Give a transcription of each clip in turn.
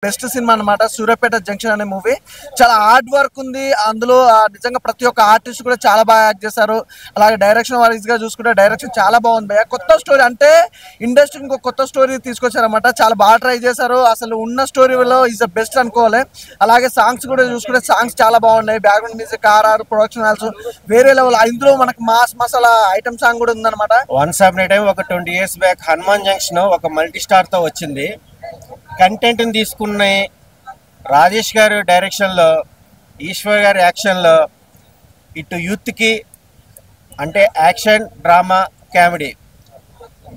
Best cinema అన్నమాట. Suryapet junction అనే movie చాలా హార్డ్ వర్క్ ఉంది అందులో. నిజంగా ప్రతి ఒక్క ఆర్టిస్ట్ కూడా చాలా బాగా యాక్ట్ చేశారు. అలాగే డైరెక్షన్ వైజ్ గా చూసుకుంటే డైరెక్షన్ చాలా బాగుంది. కొత్త స్టోరీ అంటే ఇండస్ట్రీ ఇంకో కొత్త స్టోరీ తీసుకొచ్చారన్నమాట. చాలా బాగా ట్రై చేశారు. అసలు ఉన్న స్టోరీలో ఈజ్ ద బెస్ట్ అనుకోవాలి. అలాగే సాంగ్స్ కూడా చూసుకుంటే సాంగ్స్ చాలా బాగున్నాయి. Background music, RR, production values వేరే లెవెల్. ఇందులో మనకు మాస్ మసాలా ఐటమ్ సాంగ్ కూడా ఉందన్నమాట. వన్స్ అప్ టైం ఒక 20 years బ్యాక్ హనుమాన్ జంక్షన్ ఒక మల్టీ స్టార్ తో వచ్చింది. కంటెంట్ని తీసుకున్న రాజేష్ గారు డైరెక్షన్లో, ఈశ్వర్ గారి యాక్షన్లో, ఇటు యూత్కి అంటే యాక్షన్, డ్రామా, కామెడీ,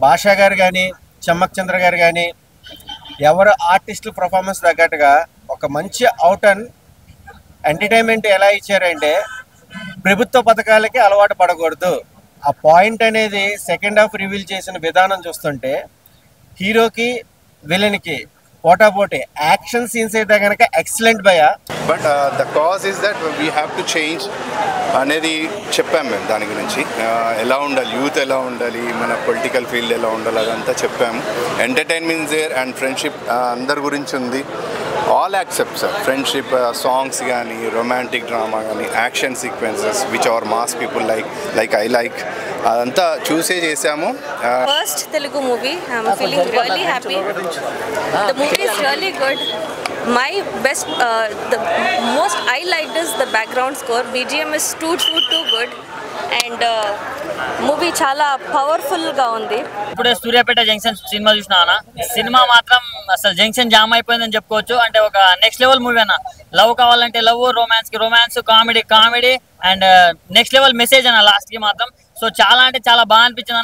భాషా గారు కానీ, చమ్మక్ చంద్ర గారు కానీ ఎవరు ఆర్టిస్టుల పర్ఫార్మెన్స్ తగ్గట్టుగా ఒక మంచి అవుట్ అండ్ ఎంటర్టైన్మెంట్ ఎలా ఇచ్చారంటే ప్రభుత్వ పథకాలకి అలవాటు పడకూడదు. ఆ పాయింట్ అనేది సెకండ్ హాఫ్ రివీల్ చేసిన విధానం చూస్తుంటే హీరోకి విలన్కి పోటాపోటీ యాక్షన్ సీన్స్ అయితే కనుక ఎక్సలెంట్ భయ. But the cause is that we have to change అనేది చెప్పాము మేము. దాని గురించి ఎలా ఉండాలి, యూత్ ఎలా ఉండాలి, మన పొలిటికల్ ఫీల్డ్ ఎలా ఉండాలి అదంతా చెప్పాము. ఎంటర్టైన్మెంట్ దేర్ అండ్ ఫ్రెండ్షిప్ అందరి గురించి ఉంది. ఆల్ యాక్సెప్ట్స్ ఫ్రెండ్షిప్, సాంగ్స్ కానీ, రొమాంటిక్ డ్రామా కానీ, action sequences which our mass people like I like అదంతా చూసే చేసాము. First Telugu movie. I'm feeling really happy. The movie is really good. My best, the most I liked is the background score. BGM is too good. And movie చాలా powerful గా ఉంది. ఇప్పుడే Suryapet junction cinema చూసినా. Cinema మాత్రం అసలు junction jam అయిపోయిందని చెప్పుకోవచ్చు. అంటే ఒక నెక్స్ట్ లెవెల్ మూవీ అన్న. లవ్ కావాలంటే లవ్, రొమాన్స్ కి romance, comedy and next level message అన్న లాస్ట్ కి మాత్రం. సో చాలా అంటే చాలా బాగా అనిపించింది.